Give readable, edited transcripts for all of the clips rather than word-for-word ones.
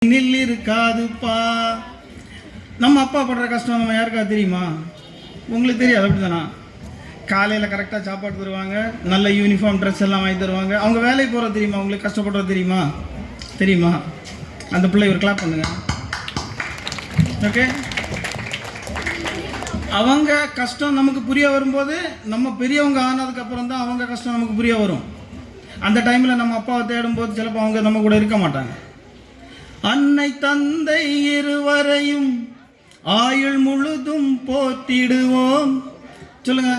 நில் இருக்காதுப்பா. நம்ம அப்பா படுற கஷ்டம் நம்ம யாருக்கா தெரியுமா? உங்களுக்கு தெரியாது அப்படிதானா? காலையில் கரெக்டாக சாப்பாடு தருவாங்க, நல்ல யூனிஃபார்ம் ட்ரெஸ் எல்லாம் வாங்கி தருவாங்க. அவங்க வேலைக்கு போகிறது தெரியுமா? உங்களுக்கு கஷ்டப்படுறது தெரியுமா? தெரியுமா? அந்த பிள்ளை ஒரு கிளாப் பண்ணுங்க. ஓகே, அவங்க கஷ்டம் நமக்கு புரிய வரும்போது, நம்ம பெரியவங்க ஆனதுக்கப்புறம் தான் அவங்க கஷ்டம் நமக்கு புரிய வரும். அந்த டைமில் நம்ம அப்பாவை தேடும்போது சிலப்போ அவங்க நம்ம கூட இருக்க மாட்டாங்க. அன்னை தந்தை இருவரையும் ஆயுள் முழுதும் போற்றிடுவோம். சொல்லுங்க,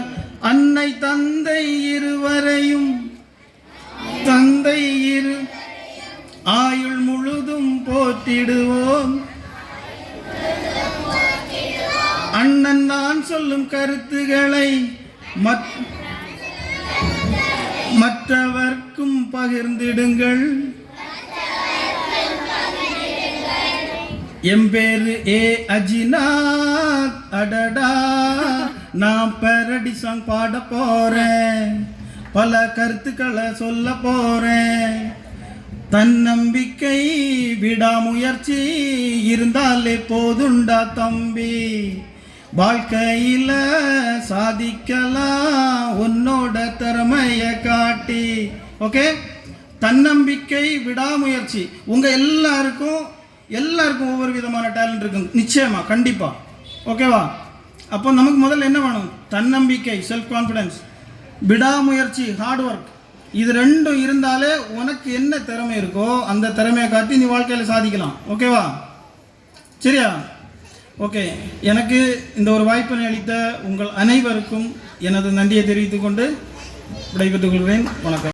அன்னை தந்தை இருவரையும் ஆயுள் முழுதும் போற்றிடுவோம். அண்ணன் நான் சொல்லும் கருத்துக்களை மற்றவர்க்கும் பகிர்ந்திடுங்கள். என் பேரு அஜினாத். அடடா, நான் பேரடி சாங் பாட போறேன், பல கருத்துக்களை சொல்ல போறேன். தன்னம்பிக்கை விடாமுயற்சி இருந்தாலே போதுண்டா தம்பி, வாழ்க்கையில சாதிக்கலாம் உன்னோட திறமைய காட்டி. ஓகே, தன்னம்பிக்கை விடாமுயற்சி. உங்க எல்லாருக்கும் ஒவ்வொரு விதமான டேலண்ட் இருக்கு, நிச்சயமா, கண்டிப்பா. ஓகேவா? அப்போ நமக்கு முதல்ல என்ன வேணும்? தன்னம்பிக்கை, செல்ஃப் கான்ஃபிடன்ஸ், விடாமுயற்சி, ஹார்ட் ஒர்க். இது ரெண்டும் இருந்தாலே உனக்கு என்ன திறமை இருக்கோ அந்த திறமையை காட்டி நீ வாழ்க்கையில் சாதிக்கலாம். ஓகேவா? சரியா? ஓகே, எனக்கு இந்த ஒரு வாய்ப்பினை அளித்த உங்கள் அனைவருக்கும் எனது நன்றியை தெரிவித்துக் கொண்டு விடைபெற்றுக் கொள்கிறேன். வணக்கம்.